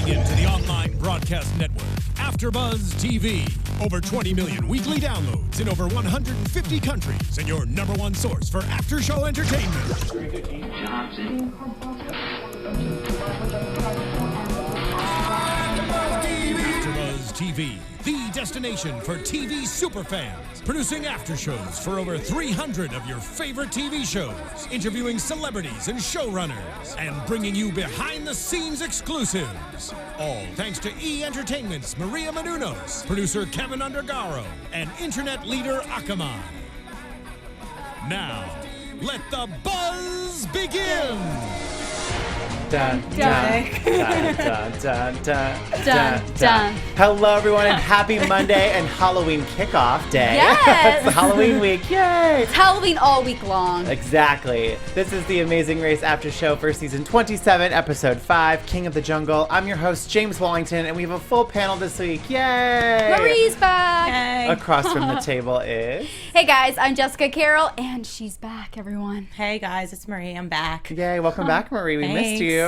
into the online broadcast network, AfterBuzz TV. Over 20 million weekly downloads in over 150 countries, and your number one source for after-show entertainment. AfterBuzz TV, the destination for TV superfans. Producing aftershows for over 300 of your favorite TV shows, interviewing celebrities and showrunners, and bringing you behind-the-scenes exclusives. All thanks to E! Entertainment's Maria Menounos, producer Kevin Undergaro, and internet leader Akamai. Now, let the buzz begin! Dun, dun, dun, dun, dun, dun, dun, dun. Hello, everyone, and happy Monday and Halloween kickoff day. Yes! It's Halloween week. Yay! It's Halloween all week long. Exactly. This is the Amazing Race After Show for Season 27, Episode 5, King of the Jungle. I'm your host, James Wallington, and we have a full panel this week. Yay! Marie's back. Yay. Across from the table is... Hey, guys, I'm Jessica Carroll, and she's back, everyone. Hey guys, it's Marie. I'm back. Yay, welcome back, Marie. We missed you.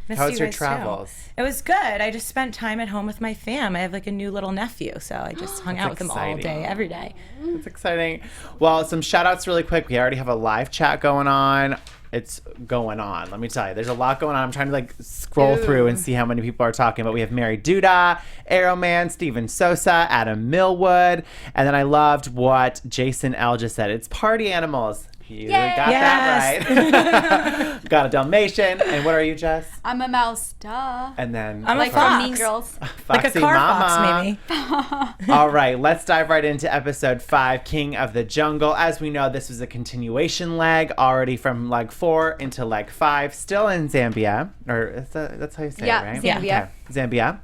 Missed How's you your guys, travels? too. It was good. I just spent time at home with my fam. I have like a new little nephew, so I just hung out with him all day, every day. It's exciting. Well, some shout outs really quick. We already have a live chat going on. It's going on. Let me tell you, there's a lot going on. I'm trying to scroll through and see how many people are talking. But we have Mary Duda, Arrowman, Steven Sosa, Adam Millwood, and then I loved what Jason L just said. It's party animals. You got that right. Got a Dalmatian. And what are you, Jess? I'm a mouse, duh. And then I'm like fox. from Mean Girls. Like a car Mama. fox, maybe. All right, let's dive right into Episode 5, King of the Jungle. As we know, this was a continuation leg already from leg 4 into leg 5, still in Zambia. Or that's how you say it, right? Zambia. Okay. Zambia.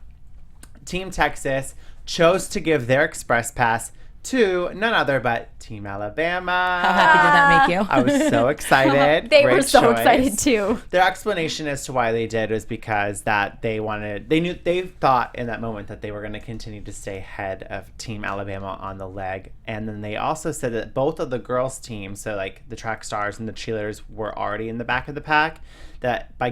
Team Texas chose to give their express pass to none other but Team Alabama. How happy did that make you? I was so excited. They Great were so choice. excited, too. Their explanation as to why they did was because that they thought in that moment that they were going to continue to stay ahead of Team Alabama on the leg. And then they also said that both of the girls' teams, so like the track stars and the cheerleaders, were already in the back of the pack, that by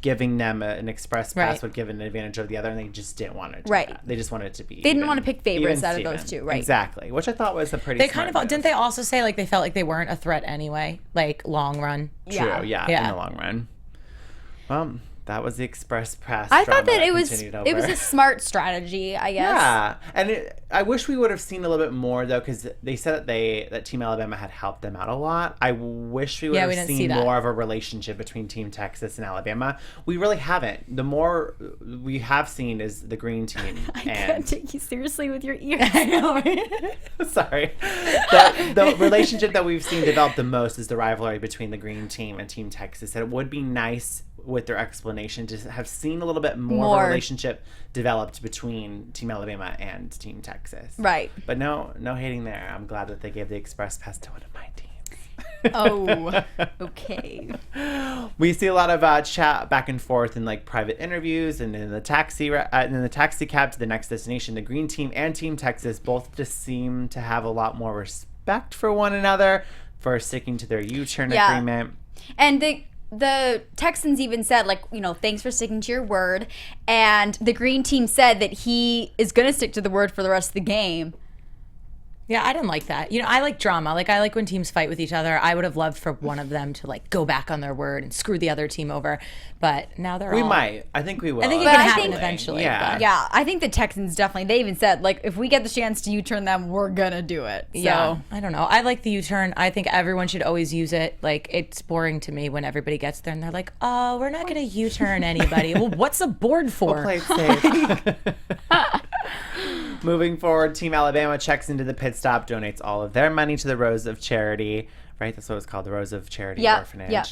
giving them an express pass would give an advantage over the other, and they just didn't want to do that. They just wanted it to be They didn't want to pick favorites out of those two, right? Exactly, which I thought was a pretty They smart kind of move. didn't they also say like they felt like they weren't a threat anyway, like long run. True, in Yeah. the long run. Well, that was the express pass. I thought that it was over. a smart strategy, I guess. Yeah, and I wish we would have seen a little bit more though, because they said that Team Alabama had helped them out a lot. I wish we would have seen more of a relationship between Team Texas and Alabama. We really haven't. The more we have seen is the green team. I can't take you seriously with your ears. I know, right? Sorry. The relationship that we've seen develop the most is the rivalry between the green team and Team Texas. And it would be nice with their explanation to have seen a little bit more of a relationship developed between Team Alabama and Team Texas. Right. But no hating there. I'm glad that they gave the express pass to one of my teams. Oh, okay. We see a lot of chat back and forth in like private interviews and in the taxi cab to the next destination. The green team and Team Texas both just seem to have a lot more respect for one another for sticking to their U-turn agreement. And the Texans even said, like, you know, thanks for sticking to your word. And the green team said that he is going to stick to the word for the rest of the game. Yeah, I didn't like that. You know, I like drama. Like, I like when teams fight with each other. I would have loved for one of them to, like, go back on their word and screw the other team over. But now they're We might. I think we will. I think it can happen eventually. Yeah. Yeah, I think the Texans definitely, they even said, like, if we get the chance to U-turn them, we're going to do it. So. Yeah, I don't know. I like the U-turn. I think everyone should always use it. Like, it's boring to me when everybody gets there and they're like, oh, we're not going to U-turn anybody. Well, what's a board for? We'll play it safe. Moving forward, Team Alabama checks into the pit stop, donates all of their money to the Rose of Charity, right? That's what it's called, the Rose of Charity Orphanage. Yeah.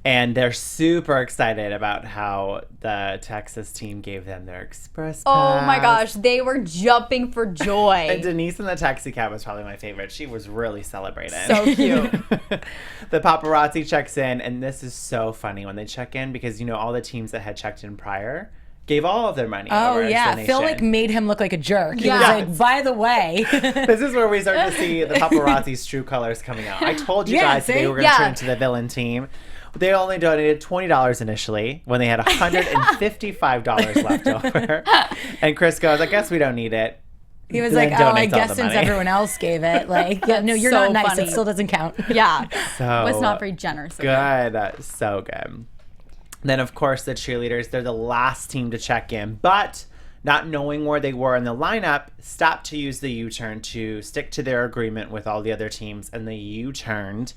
And they're super excited about how the Texas team gave them their express pass. Oh my gosh, they were jumping for joy. And Denise in the taxi cab was probably my favorite. She was really celebrating. So cute. The paparazzi checks in, and this is so funny when they check in because, you know, all the teams that had checked in prior gave all of their money. Oh, over yeah. donation. Phil, like, made him look like a jerk. He Yeah. was like, by the way. This is where we start to see the paparazzi's true colors coming out. I told you guys they were going to turn into the villain team. They only donated $20 initially when they had $155 left over. And Chris goes, I guess we don't need it. He was Then like, oh, I donates all guess the since money. everyone else gave it. Like, yeah, no, you're so not nice. funny. It still doesn't count. Yeah. So Was not very generous. of them. good. So good. Then, of course, the cheerleaders, they're the last team to check in. But not knowing where they were in the lineup, stopped to use the U-turn to stick to their agreement with all the other teams. And they U-turned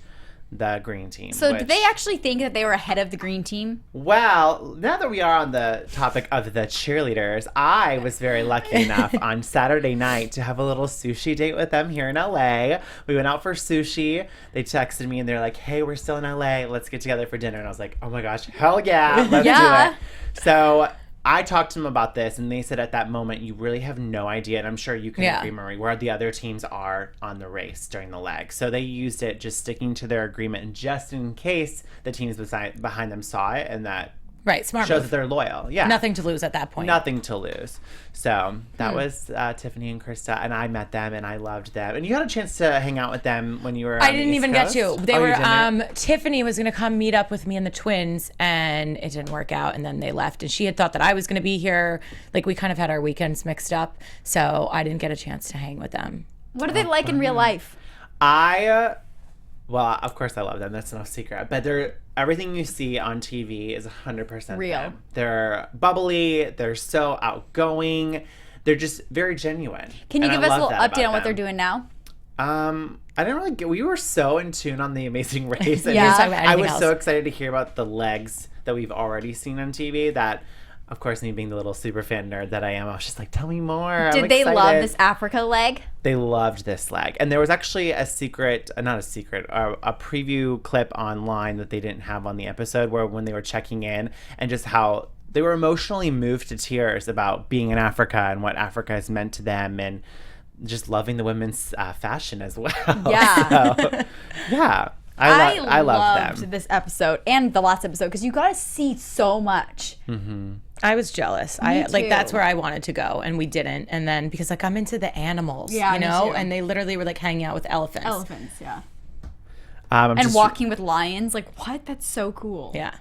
the green team. So did they actually think that they were ahead of the green team? Well, now that we are on the topic of the cheerleaders, I was very lucky enough on Saturday night to have a little sushi date with them here in LA. We went out for sushi. They texted me and they're like, hey, we're still in LA. Let's get together for dinner. And I was like, oh my gosh, hell yeah, let's Yeah. do it. So I talked to them about this, and they said at that moment, you really have no idea, and I'm sure you can agree, Marie, where the other teams are on the race during the leg. So they used it just sticking to their agreement, just in case the teams behind them saw it, and that Right, smart shows move. that they're loyal. Yeah. Nothing to lose at that point. Nothing to lose. So that was Tiffany and Krista, and I met them, and I loved them. And you had a chance to hang out with them when you were on I the didn't East even Coast? get to. They Oh, you were didn't? Tiffany was going to come meet up with me and the twins, and it didn't work out, and then they left, and she had thought that I was going to be here. Like, we kind of had our weekends mixed up, so I didn't get a chance to hang with them. What are they like in real life? Well, of course I love them. That's no secret. But everything you see on TV is 100% Real. them. They're bubbly. They're so outgoing. They're just very genuine. Can you And give I us a love little that update on about what they're them. doing now? I didn't really we were so in tune on The Amazing Race. And Yeah. Talk about I anything was else. so excited to hear about the legs that we've already seen on TV that, of course, me being the little super fan nerd that I am, I was just like, tell me more. I'm Did they love excited. this Africa leg? They loved this leg. And there was actually a preview clip online that they didn't have on the episode where when they were checking in and just how they were emotionally moved to tears about being in Africa and what Africa has meant to them and just loving the women's fashion as well. Yeah. So, yeah. I love them. this episode and the last episode because you got to see so much. I was jealous. Me That's too. where I wanted to go, and we didn't. And then because I'm into the animals, Yeah, you me know, too. and they literally were like hanging out with elephants. Elephants, yeah. I'm And just- walking with lions. Like, what? That's so cool. Yeah.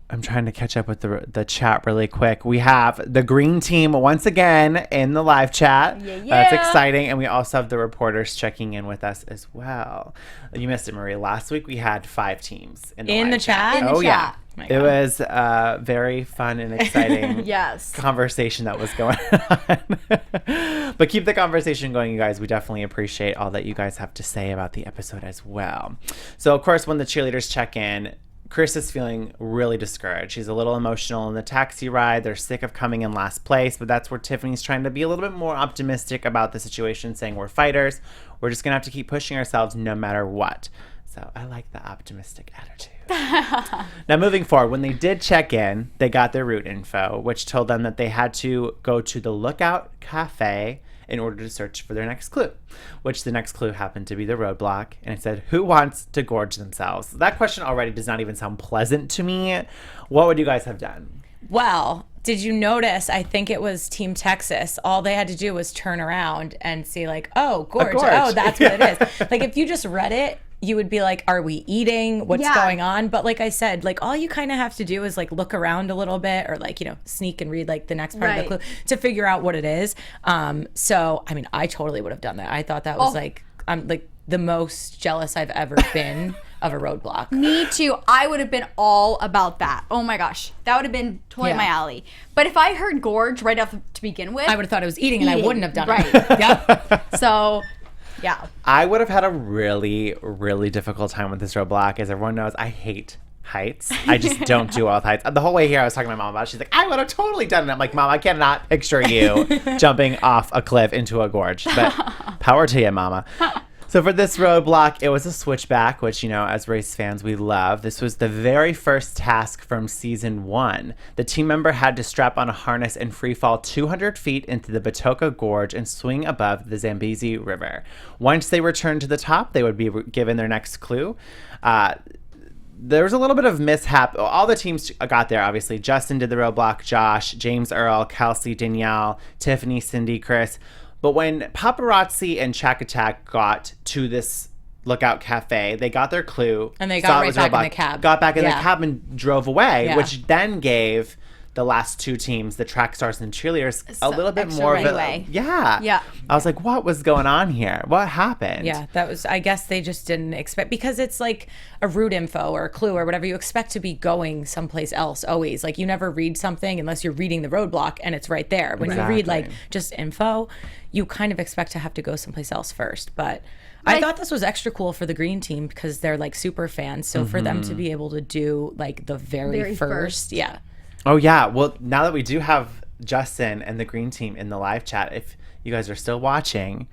I'm trying to catch up with the chat really quick. We have the green team once again in the live chat. Yeah, That's yeah. exciting. And we also have the reporters checking in with us as well. You missed it, Marie. Last week we had 5 teams in the In live the chat? In the Oh, yeah. chat. Oh my It God. was a very fun and exciting Yes. conversation that was going on. But keep the conversation going, you guys. We definitely appreciate all that you guys have to say about the episode as well. So, of course, when the cheerleaders check in, Chris is feeling really discouraged. She's a little emotional in the taxi ride. They're sick of coming in last place, but that's where Tiffany's trying to be a little bit more optimistic about the situation, saying we're fighters. We're just going to have to keep pushing ourselves no matter what. So I like the optimistic attitude. Now, moving forward, when they did check in, they got their route info, which told them that they had to go to the Lookout Cafe in order to search for their next clue, which the next clue happened to be the roadblock. And it said, who wants to gorge themselves? That question already does not even sound pleasant to me. What would you guys have done? Well, did you notice? I think it was Team Texas. All they had to do was turn around and see, like, oh, gorge. gorge. Oh, that's what it is. Like, if you just read it, you would be like, are we eating? What's Yeah. going on? But like I said, like, all you kind of have to do is like look around a little bit or like, you know, sneak and read like the next part of the Right. clue to figure out what it is. So, I mean, I totally would have done that. I thought that was like the most jealous I've ever been of a roadblock. Me too. I would have been all about that. Oh my gosh. That would have been totally Yeah. my alley. But if I heard gorge right off to begin with, I would have thought it was eating and I wouldn't have done Right. it. Yep. So, yeah. I would have had a really, really difficult time with this roadblock. As everyone knows, I hate heights. I just don't do well with heights. The whole way here, I was talking to my mom about it. She's like, I would have totally done it. I'm like, Mom, I cannot picture you jumping off a cliff into a gorge. But power to you, Mama. So for this roadblock, it was a switchback, which, you know, as race fans, we love. This was the very first task from season 1. The team member had to strap on a harness and free fall 200 feet into the Batoka Gorge and swing above the Zambezi River. Once they returned to the top, they would be given their next clue. There was a little bit of mishap. All the teams got there, obviously. Justin did the roadblock, Josh, James Earl, Kelsey, Danielle, Tiffany, Cindy, Chris. But when Paparazzi and Shack Attack got to this Lookout Cafe. They got their clue. And they saw got it right was back in roadblock, the cab. Got back in the Yeah. cab and drove away, Yeah. which then gave the last two teams, the track stars and cheerleaders, a little bit extra more of runway. Yeah. I was like, what was going on here? What happened? Yeah, that was, I guess they just didn't expect, because it's like a route info or a clue or whatever, you expect to be going someplace else always. Like, you never read something unless you're reading the roadblock and it's right there. When you read like just info, you kind of expect to have to go someplace else first. But I thought this was extra cool for the green team because they're like super fans. So for them to be able to do like the very first. Yeah. Oh, yeah. Well, now that we do have Justin and the green team in the live chat, if you guys are still watching,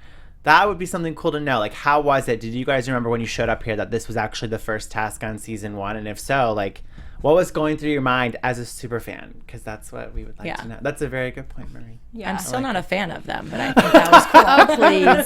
that would be something cool to know. Like, how was it? Did you guys remember when you showed up here that this was actually the first task on season 1? And if so, like, what was going through your mind as a super fan? Because that's what we would like to know. That's a very good point, Marie. Yeah. I'm still not a fan of them, but I think that was cool. Oh, please.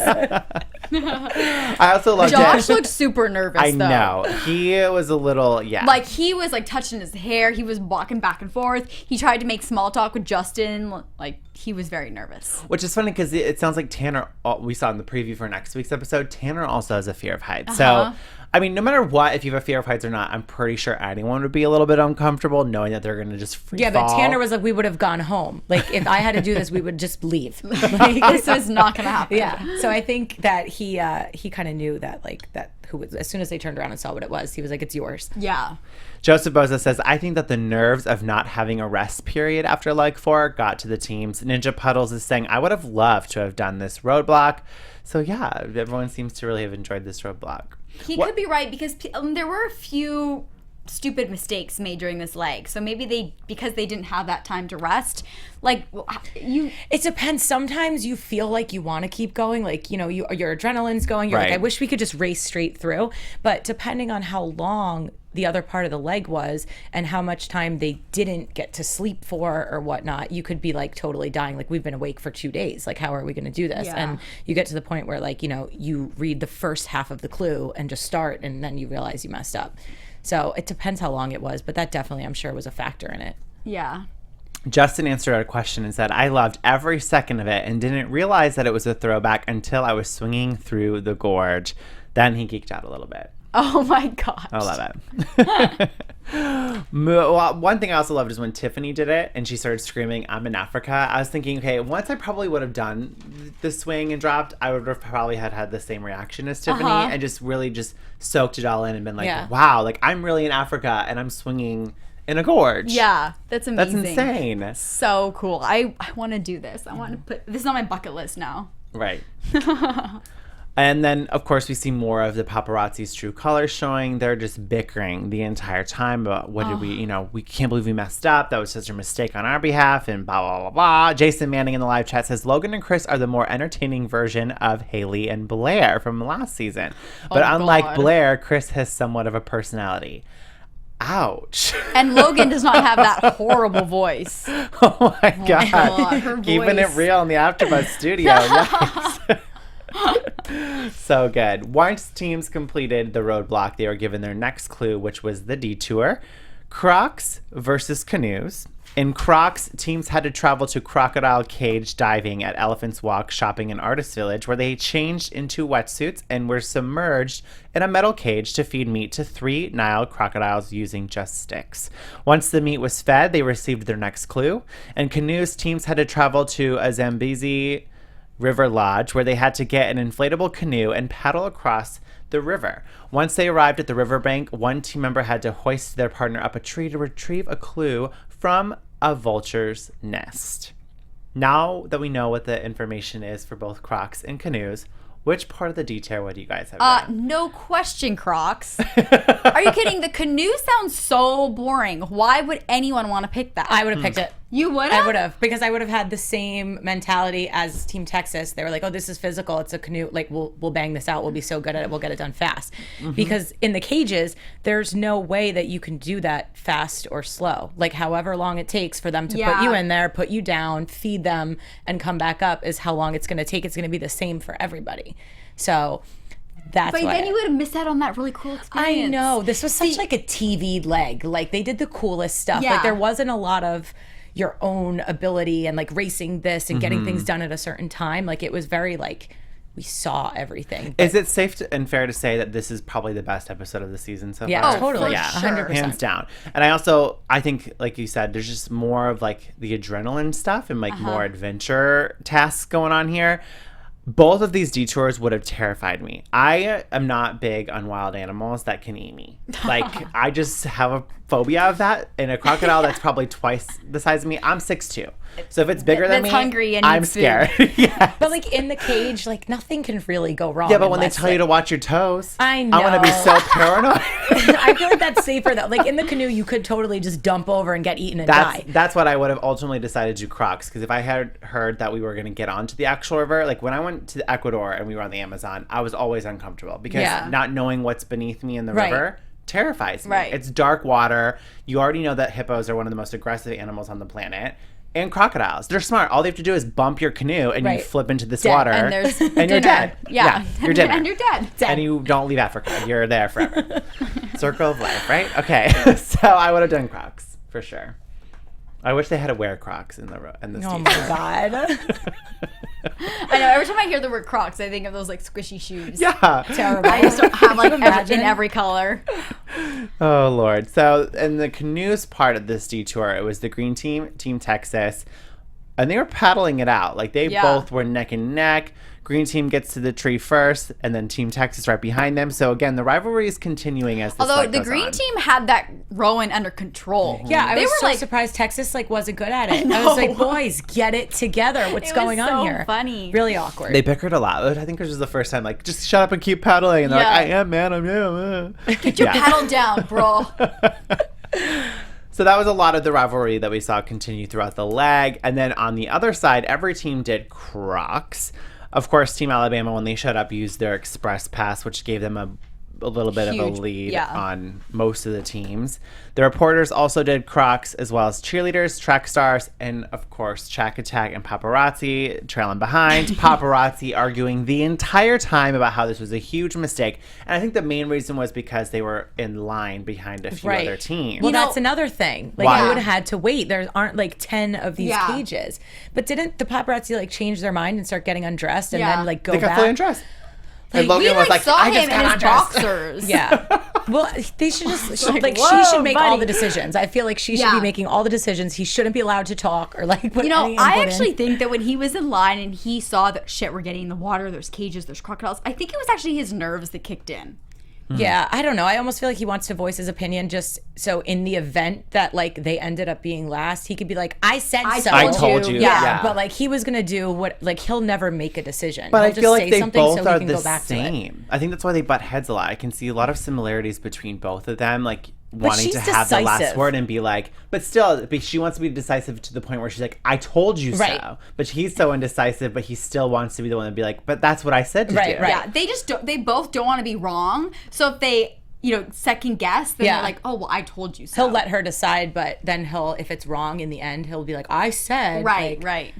I also love Josh looked super nervous, I though. know. He was a little, Like, he was, like, touching his hair. He was walking back and forth. He tried to make small talk with Justin. Like, he was very nervous. Which is funny because it sounds like Tanner, we saw in the preview for next week's episode, Tanner also has a fear of heights. So, I mean, no matter what, if you have a fear of heights or not, I'm pretty sure anyone would be a little bit uncomfortable knowing that they're going to just free fall. But Tanner was like, we would have gone home. Like, if I had to do this, we would just leave. Like, This is not going to happen. Yeah. So I think that he kind of knew that, like, that who was, as soon as they turned around and saw what it was, he was like, it's yours. Yeah. Joseph Boza says, I think that the nerves of not having a rest period after leg 4 got to the teams. Ninja Puddles is saying, I would have loved to have done this roadblock. So yeah, everyone seems to really have enjoyed this roadblock. He could be right because there were a few stupid mistakes made during this leg. So maybe because they didn't have that time to rest, like it depends. Sometimes you feel like you want to keep going, like, you know, your adrenaline's going, you're like, I wish we could just race straight through. But depending on how long the other part of the leg was and how much time they didn't get to sleep for or whatnot, you could be like totally dying. Like, we've been awake for 2 days. Like, how are we going to do this? Yeah. And you get to the point where, like, you know, you read the first half of the clue and just start, and then you realize you messed up. So it depends how long it was, but that definitely, I'm sure, was a factor in it. Yeah. Justin answered our question and said, I loved every second of it and didn't realize that it was a throwback until I was swinging through the gorge. Then he geeked out a little bit. Oh my gosh. I love it. Well, one thing I also loved is when Tiffany did it and she started screaming, I'm in Africa. I was thinking, okay, once I probably would have done the swing and dropped, I would have probably had the same reaction as Tiffany and just really just soaked it all in and been like, wow, like I'm really in Africa and I'm swinging in a gorge. Yeah, that's amazing. That's insane. So cool. I want to do this. I want to put this is on my bucket list now. Right. And then, of course, we see more of the paparazzi's true colors showing. They're just bickering the entire time about what did we, we can't believe we messed up. That was such a mistake on our behalf and blah, blah, blah, blah. Jason Manning in the live chat says, Logan and Chris are the more entertaining version of Haley and Blair from last season. But unlike Blair, Chris has somewhat of a personality. Ouch. And Logan does not have that horrible voice. Oh, my God. Her Keeping voice. it real in the AfterBuzz studio. Yes. So good. Once teams completed the roadblock, they were given their next clue, which was the detour. Crocs versus canoes. In Crocs, teams had to travel to crocodile cage diving at Elephant's Walk Shopping and Artist Village, where they changed into wetsuits and were submerged in a metal cage to feed meat to 3 Nile crocodiles using just sticks. Once the meat was fed, they received their next clue. In canoes, teams had to travel to a Zambezi River Lodge, where they had to get an inflatable canoe and paddle across the river. Once they arrived at the riverbank, one team member had to hoist their partner up a tree to retrieve a clue from a vulture's nest. Now that we know what the information is for both Crocs and canoes, which part of the detail would you guys have done? No question, Crocs. Are you kidding? The canoe sounds so boring. Why would anyone want to pick that? I would have picked it. You would have? I would have, because I would have had the same mentality as Team Texas. They were like, oh, this is physical. It's a canoe. Like, we'll bang this out. We'll be so good at it. We'll get it done fast. Because in the cages, there's no way that you can do that fast or slow. Like, however long it takes for them to put you in there, put you down, feed them, and come back up is how long it's going to take. It's going to be the same for everybody. So that's But then you would have missed out on that really cool experience. I know. This was such like a TV leg. Like, they did the coolest stuff. Yeah. Like, there wasn't a lot of your own ability and like racing this and getting things done at a certain time. Like, it was very like we saw everything. Is it safe and fair to say that this is probably the best episode of the season so Yeah, far? totally. for sure. 100%. Hands down. And I think, like you said, there's just more of like the adrenaline stuff and like more adventure tasks going on here. Both of these detours would have terrified me. I am not big on wild animals that can eat me. Like, I just have a phobia of that. And a crocodile that's probably twice the size of me, I'm 6'2". So if it's bigger than That's me, hungry and I'm needs food. scared. Yeah. But like in the cage, like nothing can really go wrong. Yeah, but when they unless, tell you to watch your toes, I know. I'm going to be so paranoid. I feel like that's safer though. Like in the canoe, you could totally just dump over and get eaten and die. That's what I would have ultimately decided to do Crocs, because if I had heard that we were going to get onto the actual river, like when I went to Ecuador and we were on the Amazon, I was always uncomfortable because not knowing what's beneath me in the river terrifies me. Right. It's dark water. You already know that hippos are one of the most aggressive animals on the planet. And crocodiles. They're smart. All they have to do is bump your canoe and you flip into this water And there's and you're dinner. dead. Yeah. You're dead. And you're dead. And you don't leave Africa. You're there forever. Circle of life, right? Okay. So I would have done Crocs for sure. I wish they had to wear Crocs in the Oh my God. I know. Every time I hear the word Crocs, I think of those like squishy shoes. Yeah. Terrible. I just don't have like Imagine. in every color. Oh Lord. So in the canoes part of this detour, it was the green team, Team Texas, and they were paddling it out. Like they both were neck and neck. Green team gets to the tree first, and then Team Texas right behind them. So again, the rivalry is continuing as this Although fight the goes green on. team had that Rowan under control. Yeah, I they was were so like surprised Texas like wasn't good at it. I was like, boys, get it together. What's It was going on so here? funny. Really awkward. They bickered a lot. I think this was the first time, like, just shut up and keep paddling. And they're Yeah. like, I am, man. I'm Get your paddle down, bro. So that was a lot of the rivalry that we saw continue throughout the leg. And then on the other side, every team did Crocs. Of course, Team Alabama, when they showed up, used their Express Pass, which gave them a little bit of a Huge, lead yeah. on most of the teams. The reporters also did Crocs, as well as cheerleaders, track stars, and of course, Shack Attack and Paparazzi trailing behind. Paparazzi arguing the entire time about how this was a huge mistake. And I think the main reason was because they were in line behind a few Right. other teams. Well, You know- that's another thing. Like, Why? you would have had to wait. There aren't like 10 of these Yeah. cages. But didn't the paparazzi like change their mind and start getting undressed and Yeah. then like go They got back? fully undressed. And We Logan was like, saw I him just in got his undressed. boxers. Yeah. Well, they should just like she whoa, should make all buddy. the decisions. I feel like she should Yeah. be making all the decisions. He shouldn't be allowed to talk or like put You know, any I input actually in. think that when he was in line and he saw that shit, we're getting in the water, there's cages, there's crocodiles, I think it was actually his nerves that kicked in. Yeah, I don't know. I almost feel like he wants to voice his opinion just so in the event that like they ended up being last, he could be like, I said so. I told you. Yeah, Yeah. but like he was gonna do what like he'll never make a decision. But He'll I just feel like say they something both so are he can the go back to it. same. I think that's why they butt heads a lot. I can see a lot of similarities between both of them, like wanting she's to have the last decisive. word and be like, but still, but she wants to be decisive to the point where she's like, I told you Right. so. But he's so indecisive, but he still wants to be the one to be like, but that's what I said to Right, do. right. Yeah, they both don't want to be wrong. So if they, second guess, then Yeah. they're like, oh, well, I told you so. He'll let her decide, but then if it's wrong in the end, he'll be like, I said. Right, like, right.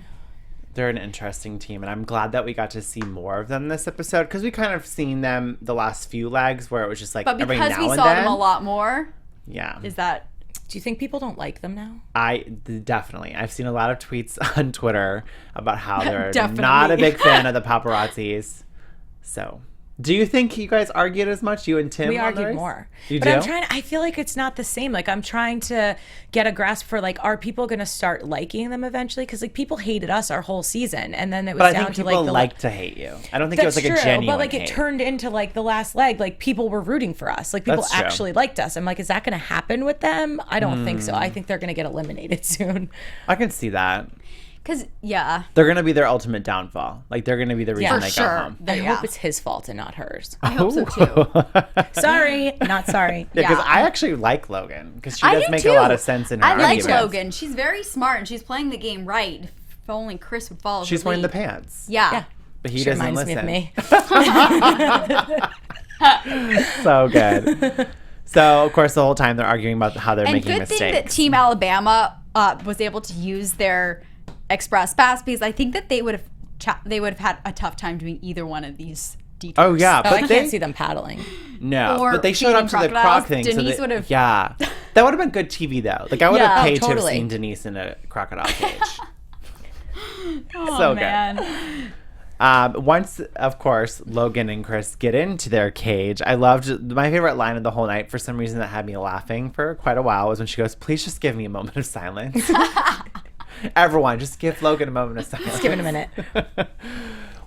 They're an interesting team, and I'm glad that we got to see more of them this episode, because we kind of seen them the last few legs where it was just like But every because now we and saw then. them a lot more, Yeah. is that... Do you think people don't like them now? Definitely. I've seen a lot of tweets on Twitter about how they're Definitely. not a big fan of the paparazzis. So, do you think you guys argued as much, you and Tim? We on the argued race? more. You but do? I feel like it's not the same. Like I'm trying to get a grasp for like, are people going to start liking them eventually? Because like people hated us our whole season. And then it was But I down think to people like to hate you. I don't think it was That's like a true, genuine but like hate. it turned into like the last leg. Like people were rooting for us. Like people That's true. actually liked us. I'm like, is that going to happen with them? I don't think so. I think they're going to get eliminated soon. I can see that. Because, yeah. They're going to be their ultimate downfall. Like, they're going to be the reason For they sure. go home. I Yeah. hope it's his fault and not hers. I hope so, too. Sorry, not sorry. Yeah, because Yeah. I actually like Logan, because she I does do, make too. a lot of sense in her I like arguments. Logan. She's very smart, and she's playing the game right. If only Chris would follow She's her wearing the lead. pants. Yeah. Yeah. But he She doesn't reminds listen. me of me. So good. So, of course, the whole time they're arguing about how they're And making good mistakes. thing that Team Alabama was able to use their Express Pass, because I think that they would have had a tough time doing either one of these detours. Oh, yeah. Oh, But I they, can't see them paddling. No, Or but they showed up feeding to the croc crocodiles. thing. Denise so would've- yeah, that would have been good TV, though. Like, I would have Yeah. paid to have Totally. seen Denise in a crocodile cage. Oh, So good. man. Once, of course, Logan and Chris get into their cage, I loved my favorite line of the whole night. For some reason, that had me laughing for quite a while. Was when she goes, "Please just give me a moment of silence." Everyone, just give Logan a moment of silence. Just give it a minute.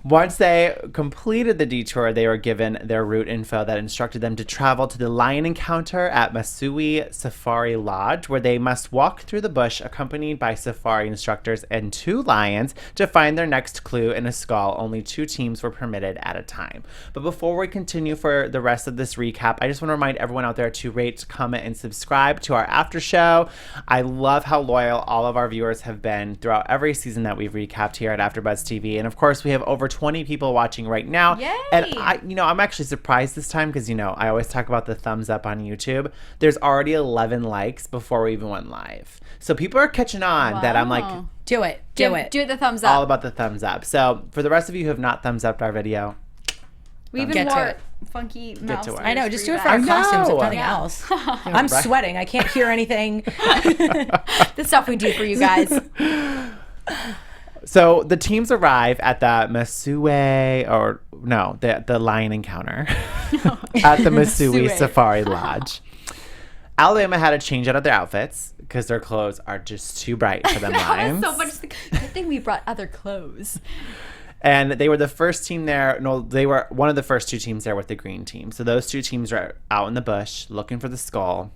Once they completed the detour, they were given their route info that instructed them to travel to the lion encounter at Mazzocchi Safari Lodge, where they must walk through the bush accompanied by safari instructors and 2 lions to find their next clue in a skull. Only 2 teams were permitted at a time. But before we continue for the rest of this recap, I just want to remind everyone out there to rate, comment, and subscribe to our after show. I love how loyal all of our viewers have been throughout every season that we've recapped here at AfterBuzz TV. And of course, we have over 20 people watching right now. Yay! And I'm actually surprised this time because, I always talk about the thumbs up on YouTube. There's already 11 likes before we even went live. So people are catching on that I'm like, do it. Do the thumbs up. all about the thumbs up. So for the rest of you who have not thumbs upped our video, We even Get to wore it. funky to mouse. it. I know, just do it for for our costumes if know. nothing else. I'm sweating. I can't hear anything. the stuff we do for you guys. So the teams arrive at the the lion encounter at the Mazzocchi Safari Lodge. Alabama had to change out of their outfits because their clothes are just too bright for them lions. So much. Good thing we brought other clothes. And they were the first team there. No, they were one of the first 2 teams there with the green team. So those 2 teams are out in the bush looking for the skull.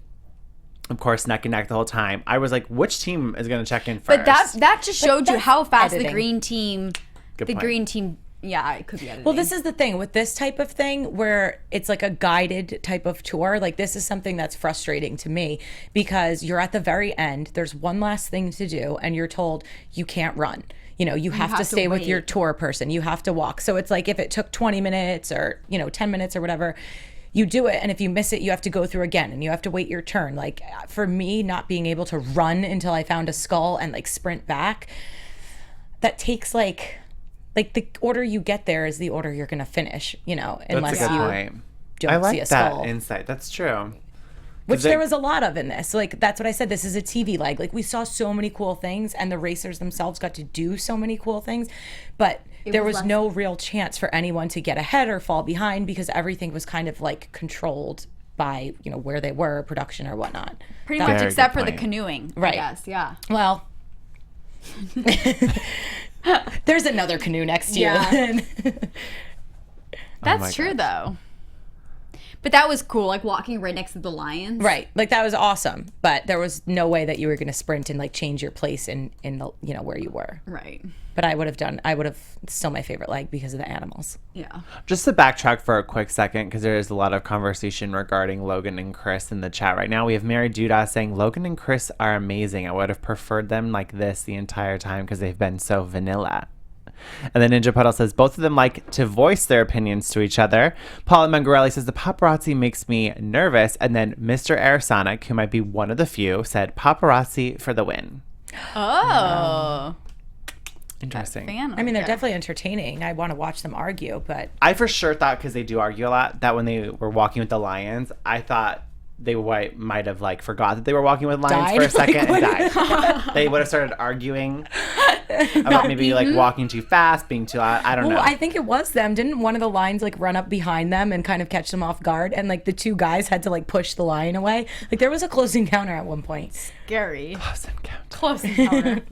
Of course, neck and neck the whole time. I was like, which team is going to check in first? But that just showed you how fast editing. the green team. Good the point. green team. Yeah, it could be editing. Well, this is the thing with this type of thing where it's like a guided type of tour. Like, this is something that's frustrating to me because you're at the very end. There's one last thing to do, and you're told you can't run. You have to stay with your tour person. You have to walk. So it's like if it took 20 minutes or, 10 minutes or whatever, you do it. And if you miss it, you have to go through again and you have to wait your turn. Like, for me, not being able to run until I found a skull and like sprint back, that takes like the order you get there is the order you're going to finish, unless That's a good you point. don't I like see a that skull. insight. That's true. Which there was a lot of in this. Like, that's what I said. This is a TV leg. Like, we saw so many cool things, and the racers themselves got to do so many cool things. But there was no real chance for anyone to get ahead or fall behind because everything was kind of, like, controlled by, where they were, production or whatnot. Pretty much Very except good for the point. canoeing. Right. Yes, yeah. Well, there's another canoe next to you. That's true, though. But that was cool, like walking right next to the lions. Right. Like, that was awesome. But there was no way that you were going to sprint and, like, change your place in the, where you were. Right. But it's still my favorite leg because of the animals. Yeah. Just to backtrack for a quick second, because there is a lot of conversation regarding Logan and Chris in the chat right now. We have Mary Duda saying, Logan and Chris are amazing. I would have preferred them like this the entire time because they've been so vanilla. And then Ninja Puddle says, both of them like to voice their opinions to each other. Paula Mangarelli says, the paparazzi makes me nervous. And then Mr. Aerosonic, who might be one of the few, said, paparazzi for the win. Oh. Interesting. I mean, they're definitely entertaining. I want to watch them argue, but I for sure thought, because they do argue a lot, that when they were walking with the lions, I thought they might have like forgot that they were walking with lions for a second and died. They would have started arguing about maybe like walking too fast, being too loud. I don't know. I think it was them. Didn't one of the lions like run up behind them and kind of catch them off guard? And like the 2 guys had to like push the lion away. Like, there was a close encounter at one point. Scary. Close encounter.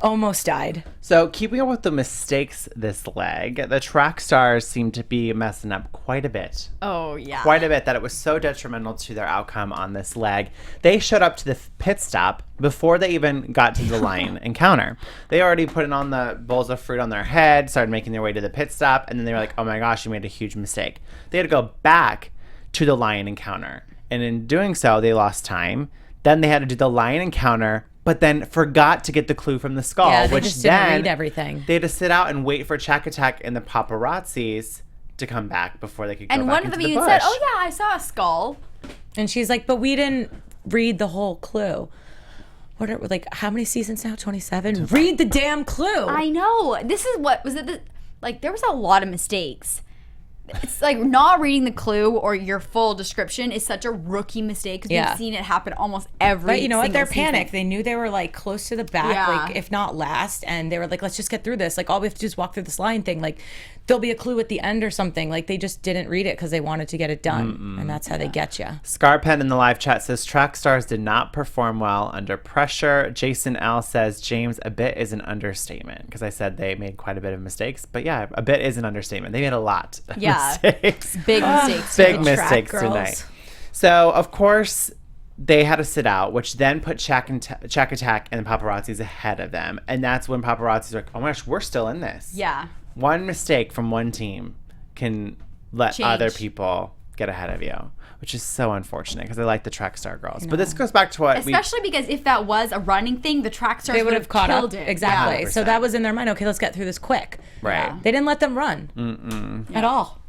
Almost died. So keeping up with the mistakes this leg, the track stars seem to be messing up quite a bit. Oh, yeah. Quite a bit, that it was so detrimental to their outcome on this leg. They showed up to the pit stop before they even got to the lion encounter. They already put on the bowls of fruit on their head, started making their way to the pit stop, and then they were like, oh my gosh, you made a huge mistake. They had to go back to the lion encounter. And in doing so, they lost time. Then they had to do the lion encounter, but then forgot to get the clue from the skull, Yeah, they which just didn't then read everything. They had to sit out and wait for Chack Attack and the paparazzis to come back before they could go And back one of into them the even bush. said, oh, yeah, I saw a skull. And she's like, but we didn't read the whole clue. What are, like, how many seasons now? 27? Read the damn clue. I know. This is what, was it, like, there was a lot of mistakes. it's like not reading the clue or your full description is such a rookie mistake because Yeah. we've seen it happen almost every But you know what? They're single season. panicked. They knew they were like close to the back, Yeah. like if not last, and they were like, let's just get through this. Like all we have to do is walk through this line thing. Like there'll be a clue at the end or something. Like they just didn't read it because they wanted to get it done, and that's how they get you. Scarpen in the live chat says track stars did not perform well under pressure. Jason L says James, a bit is an understatement, because I said they made quite a bit of mistakes. But yeah, a bit is an understatement. They made a lot of mistakes. Big mistakes. Big too. mistakes girls. tonight. So, of course, they had to sit out, which then put Shack Attack and the Paparazzis ahead of them. And that's when Paparazzi's like, oh my gosh, we're still in this. Yeah. One mistake from one team can let Change. other people get ahead of you, which is so unfortunate because I like the track star girls. But this goes back to what Especially because if that was a running thing, the track stars They would have caught killed up. it. Exactly. Yeah. So that was in their mind. Okay, let's get through this quick. Right. Yeah. They didn't let them run at all.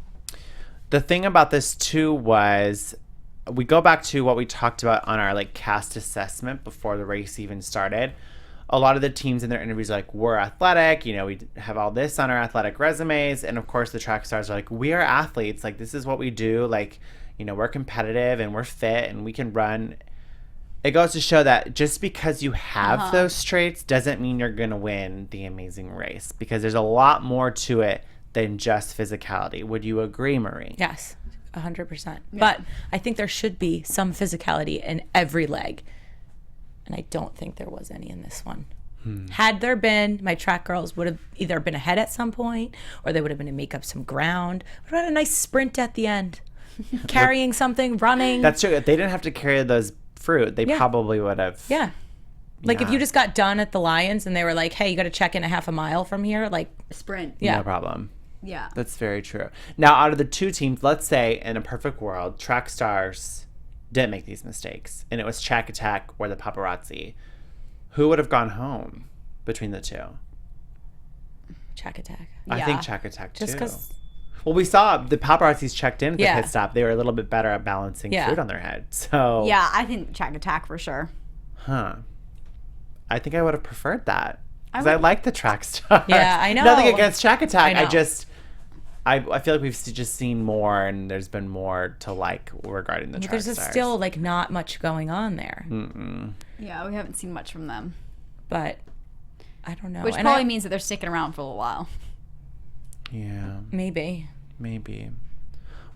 The thing about this too was we go back to what we talked about on our like cast assessment before the race even started. A lot of the teams in their interviews are like, we're athletic, you know, we have all this on our athletic resumes. And of course the track stars are like, we are athletes, like this is what we do, like, you know, we're competitive and we're fit and we can run. It goes to show that just because you have those traits doesn't mean you're going to win the amazing race, because there's a lot more to it than just physicality. Would you agree, Marie? Yes, 100%. But I think there should be some physicality in every leg. And I don't think there was any in this one. Had there been, my track girls would have either been ahead at some point or they would have been to make up some ground. What about a nice sprint at the end? Carrying something, running. That's true. If they didn't have to carry those fruit, they probably would have. Yeah. Like if you just got done at the Lions and they were like, hey, you got to check in a half a mile from here. Like, Sprint. yeah. No problem. Yeah. That's very true. Now, out of the two teams, let's say in a perfect world, track stars didn't make these mistakes, and it was Track Attack or the Paparazzi. Who would have gone home between the two? Check attack. I Yeah. think Track Attack too. Just because. Well, we saw the Paparazzis checked in at the Yeah. pit stop. They were a little bit better at balancing Yeah. food on their head. So, Yeah, I think track attack for sure. I think I would have preferred that. Because I like the track stars. Yeah, I know. Nothing against Track Attack. I know. I feel like we've just seen more, and there's been more to like regarding the track There's stars. still like not much going on there. Yeah, we haven't seen much from them. But I don't know. Which And probably means that they're sticking around for a little while. Yeah, maybe. maybe.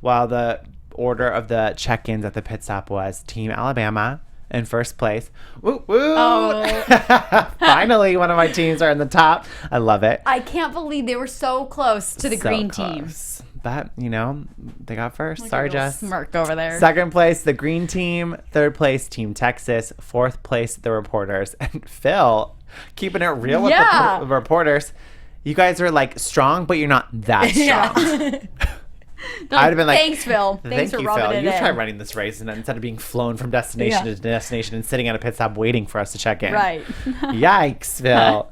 Well, the order of the check-ins at the pit stop was Team Alabama in first place. Woo woo! Oh. Finally, one of my teams are in the top. I love it. I can't believe they were so close to the So green team. close. But, you know, they got first. Sorry, Little Jess. Smirk over there. Second place, the green team. Third place, Team Texas. Fourth place, the reporters. And Phil, keeping it real with Yeah. the reporters. You guys are like strong, but you're not that strong. I'd have been like, thanks, Phil. Thanks for you, rubbing Phil. it You in. tried running this race, and instead of being flown from destination to destination and sitting at a pit stop waiting for us to check in. Right. Yikes, Phil.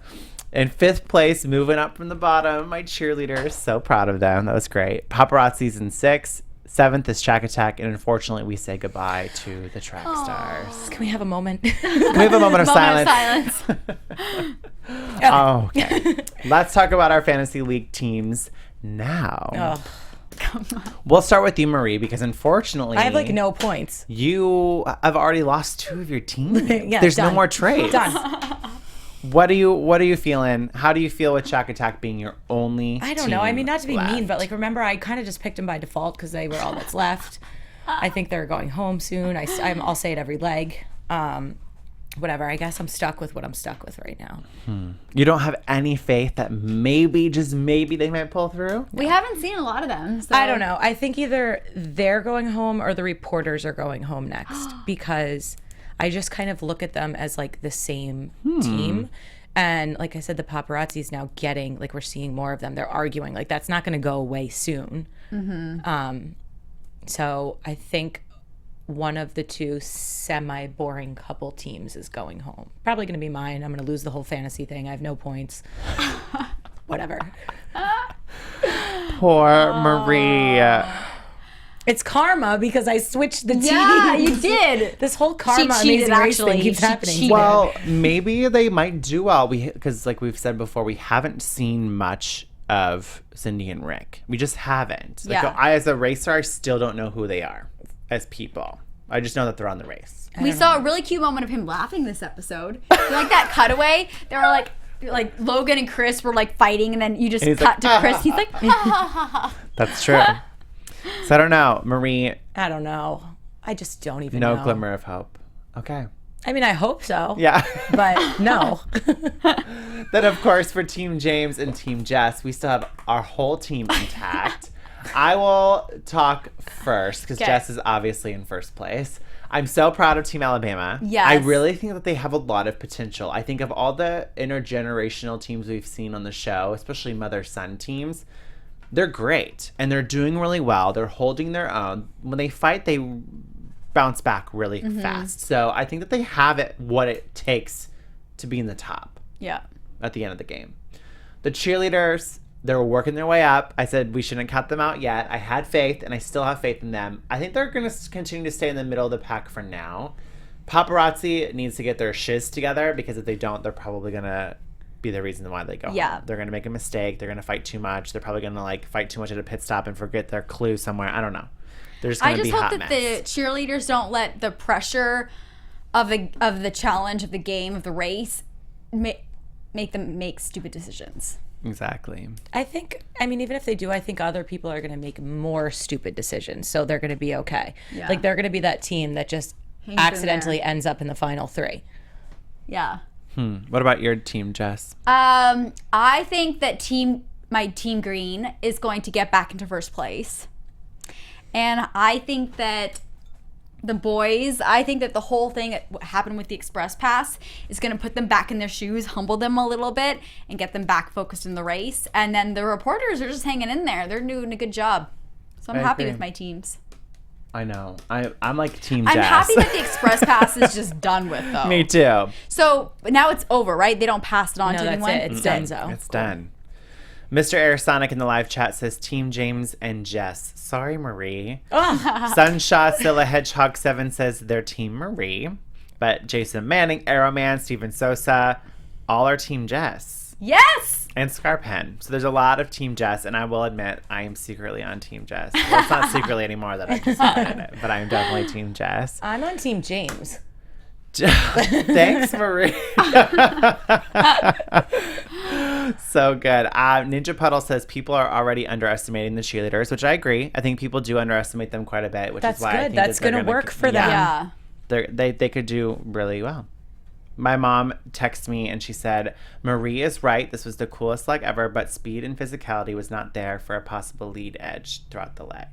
In fifth place, moving up from the bottom, my cheerleaders. So proud of them. That was great. Paparazzi's in sixth. Seventh is Track Attack. And unfortunately, we say goodbye to the track stars. Can we have a moment? Can we have a moment of Moment silence? of silence. Oh, okay. Let's talk about our fantasy league teams now. Oh, We'll start with you, Marie, because unfortunately, I have like no points. you have already lost two of your teams. Yeah, There's no done. more trades. Done. What are you feeling? How do you feel with Track Attack being your only? I don't know. I mean, not to be left? mean, but like, remember, I kind of just picked them by default because they were all that's left. I think they're going home soon. I'll say it every leg. Whatever. I guess I'm stuck with what I'm stuck with right now. You don't have any faith that maybe, just maybe, they might pull through? We haven't seen a lot of them. So. I don't know. I think either they're going home or the reporters are going home next because I just kind of look at them as like the same team. And like I said, the paparazzi's now getting, like, we're seeing more of them. They're arguing. Like, that's not going to go away soon. So I think one of the two semi-boring couple teams is going home. Probably going to be mine. I'm going to lose the whole fantasy thing. I have no points. Whatever. Poor Marie. It's karma because I switched the team. Yeah, you did. This whole karma She cheated, amazing race actually. thing keeps She happening. cheated. Well, maybe they might do well. Because, like we've said before, we haven't seen much of Cindy and Rick. We just haven't. Like, Yeah. I, as a racer, I still don't know who they are as people. I just know that they're on the race. We saw a really cute moment of him laughing this episode. Like that cutaway, they were like Logan and Chris were like fighting, and then you just cut to Chris. He's like, ha ha ha ha. That's true. So I don't know, Marie. I don't know. I just don't even know. No glimmer of hope. Okay. I mean, I hope so. Yeah. But no. Then, of course, for Team James and Team Jess, we still have our whole team intact. I will talk first because Jess is obviously in first place. I'm so proud of Team Alabama. Yes. I really think that they have a lot of potential. I think of all the intergenerational teams we've seen on the show, especially mother-son teams, they're great. And they're doing really well. They're holding their own. When they fight, they bounce back really fast. So I think that they have what it takes to be in the top. Yeah. At the end of the game. The cheerleaders, they're working their way up. I said we shouldn't count them out yet. I had faith, and I still have faith in them. I think they're going to continue to stay in the middle of the pack for now. Paparazzi needs to get their shiz together, because if they don't, they're probably going to be the reason why they go home. They're going to make a mistake. They're going to fight too much. They're probably going to fight too much at a pit stop and forget their clue somewhere. I don't know. They're just going to be hot mess. I just hope that the cheerleaders don't let the pressure of the challenge, of the game, of the race make them make stupid decisions. Exactly. I mean, even if they do, I think other people are going to make more stupid decisions. So they're going to be okay. Yeah. Like, they're going to be that team that just accidentally ends up in the final three. Yeah. What about your team, Jess? I think that my team green is going to get back into first place. And I think that the boys, I think that the whole thing that happened with the Express Pass is going to put them back in their shoes, humble them a little bit, and get them back focused in the race. And then the reporters are just hanging in there. They're doing a good job. So I'm happy with my teams. I know. I'm like Team Jess. I'm happy that the Express Pass is just done with, though. Me too. So now it's over, right? They don't pass it on to anyone? That's it. It's done. It's done. Mr. Aerosonic in the live chat says Team James and Jess. Sorry, Marie. Sunshaw Scylla Hedgehog 7 says they're Team Marie. But Jason Manning, Aeroman, Steven Sosa, all are Team Jess. Yes! And Scarpen. So there's a lot of Team Jess, and I will admit I am secretly on Team Jess. Well, it's not secretly anymore that I just admitted it, but I am definitely Team Jess. I'm on Team James. Thanks, Marie. So good. Ninja Puddle says people are already underestimating the cheerleaders, which I agree. I think people do underestimate them quite a bit, which is why I think that's going to work for them. Yeah. They could do really well. My mom texted me and she said, Marie is right. This was the coolest leg ever, but speed and physicality was not there for a possible lead edge throughout the leg.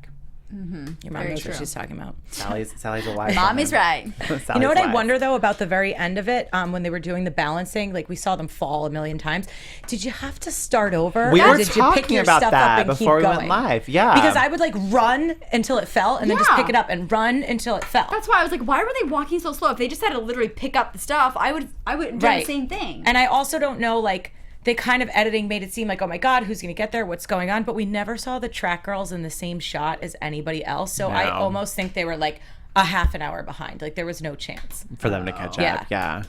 Your mom knows what she's talking about. Sally's alive. Mom is right. You know what I wonder, though, about the very end of it, when they were doing the balancing, like we saw them fall a million times. Did you have to start over? We were did you pick talking your about stuff that up and before keep we going? went live. Yeah. Because I would run until it fell and then just Yeah. pick it up and run until it fell. That's why I was like, why were they walking so slow? If they just had to literally pick up the stuff, I would do the same thing. And I also don't know, they kind of editing made it seem like, oh my God, who's going to get there? What's going on? But we never saw the track girls in the same shot as anybody else. So I almost think they were a half an hour behind. There was no chance for them to catch Yeah. up. Yeah.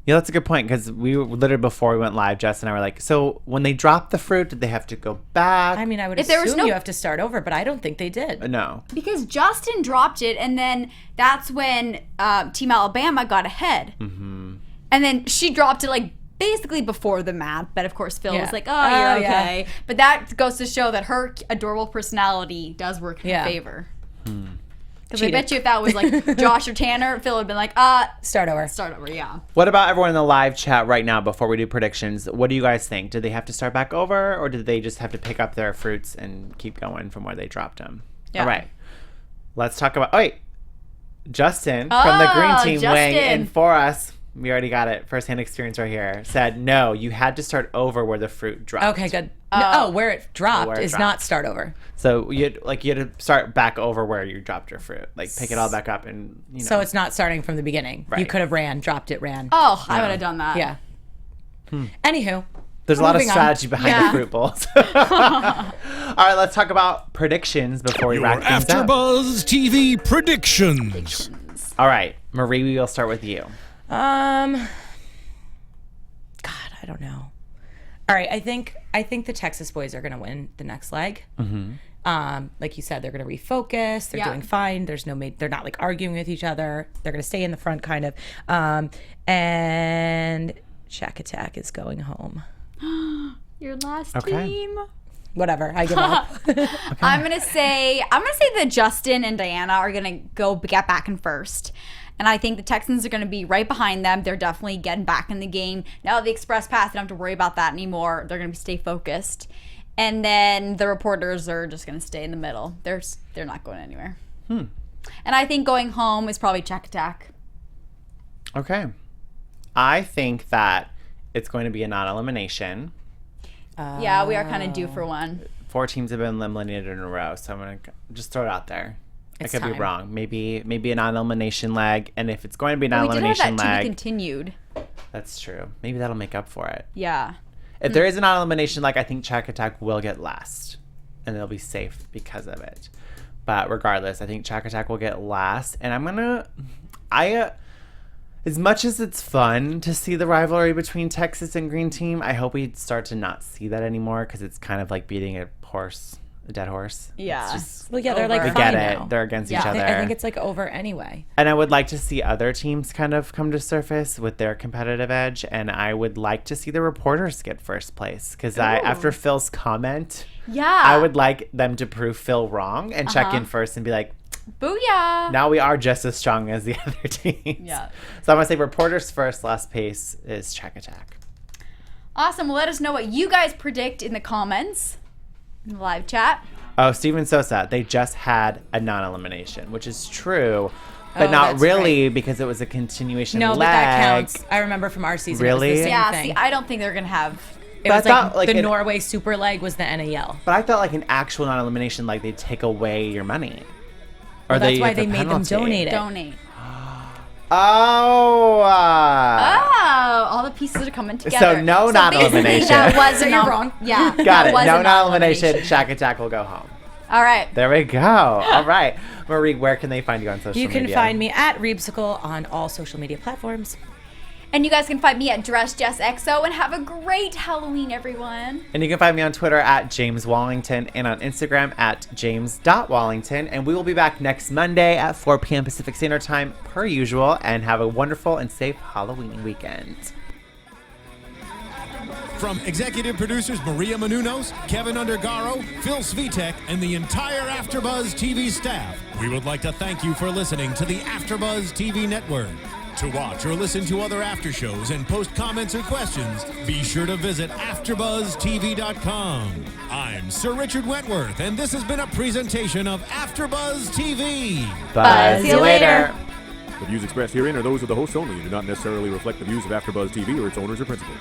Yeah, that's a good point, because we were literally, before we went live, Jess and I were like, so when they dropped the fruit, did they have to go back? I mean, I would If there was assume you have to start over, but I don't think they did. No. Because Justin dropped it, and then that's when Team Alabama got ahead. Mm-hmm. And then she dropped it basically before the math, but of course Phil was like, oh, you're okay. Yeah. But that goes to show that her adorable personality does work in her favor. Because I bet you if that was Josh or Tanner, Phil would have been like, Start over. start over, yeah. What about everyone in the live chat right now before we do predictions? What do you guys think? Did they have to start back over, or did they just have to pick up their fruits and keep going from where they dropped them? Yeah. All right. Let's talk about... Oh, wait. Justin from the green team weighing in for us. We already got it. First-hand experience right here. Said, no, you had to start over where the fruit dropped. Okay, good. Where it dropped is not start over. So you had to start back over where you dropped your fruit. Pick it all back up and, So it's not starting from the beginning. Right. You could have dropped it, ran. Oh, I would have done that. Yeah. Anywho. There's a lot of Moving on. strategy behind the fruit bowls. All right, let's talk about predictions before we Your wrap things up. AfterBuzz TV predictions. All right, Marie, we will start with you. God, I don't know. All right, I think the Texas boys are going to win the next leg. Like you said, they're going to refocus. They're doing fine. They're not like arguing with each other. They're going to stay in the front, kind of. And Shack Attack is going home. Your last Okay. team. Whatever, I give up. I'm gonna say that Justin and Diana are gonna get back in first. And I think the Texans are going to be right behind them. They're definitely getting back in the game. Now the Express Pass, they don't have to worry about that anymore. They're going to stay focused. And then the reporters are just going to stay in the middle. They're not going anywhere. And I think going home is probably Shack Attack. Okay. I think that it's going to be a non-elimination. Yeah, we are kind of due for one. 4 teams have been eliminated in a row, so I'm going to just throw it out there. I could be time. wrong. Maybe a non-elimination leg, and if it's going to be a We did have non-elimination that to be leg, continued. that's true. Maybe that'll make up for it. Yeah. If there is a non-elimination leg, I think Shack Attack will get last, and they'll be safe because of it. But regardless, I think Shack Attack will get last, and as much as it's fun to see the rivalry between Texas and Green Team, I hope we start to not see that anymore because it's kind of like beating a dead horse. Yeah. It's just, Well, yeah, they're like we fine get it. now. They're against each Yeah. other. I think it's like over anyway. And I would like to see other teams kind of come to surface with their competitive edge. And I would like to see the reporters get first place. Because after Phil's comment, Yeah. I would like them to prove Phil wrong and check in first and be like, Booyah. now we are just as strong as the other teams. Yeah. So I'm going to say reporters first, last place is Shack Attack. Awesome. Well, let us know what you guys predict in the comments, in the live chat. Oh, Steven Sosa, they just had a non-elimination, which is true, but Oh, not that's really because it was a continuation No, leg. but that counts. I remember from our season. It was Really? the same Yeah, thing. see, I don't think they're going to have... It But was I thought, like like, the an- Norway Super Leg was the NAL. But I thought like an actual non-elimination, like they'd take away your money. Or Well, that's why the they made them penalty. donate it. Donate. Oh. Oh, all the pieces are coming together. So no basically non-elimination. That was So you're wrong. Yeah. Got that it. was No a non-elimination. Shack Attack will go home. All right. There we go. All right. Marie, where can they find you on social You media? can find me at Reebsicle on all social media platforms. And you guys can find me at DressJessXO, and have a great Halloween, everyone. And you can find me on Twitter at James Wallington and on Instagram at James.Wallington. And we will be back next Monday at 4 p.m. Pacific Standard Time per usual. And have a wonderful and safe Halloween weekend. From executive producers Maria Menounos, Kevin Undergaro, Phil Svitek, and the entire AfterBuzz TV staff, we would like to thank you for listening to the AfterBuzz TV network. To watch or listen to other after shows and post comments or questions, be sure to visit AfterBuzzTV.com. I'm Sir Richard Wentworth, and this has been a presentation of AfterBuzz TV. Buzz See you later. The views expressed herein are those of the hosts only and do not necessarily reflect the views of AfterBuzz TV or its owners or principals.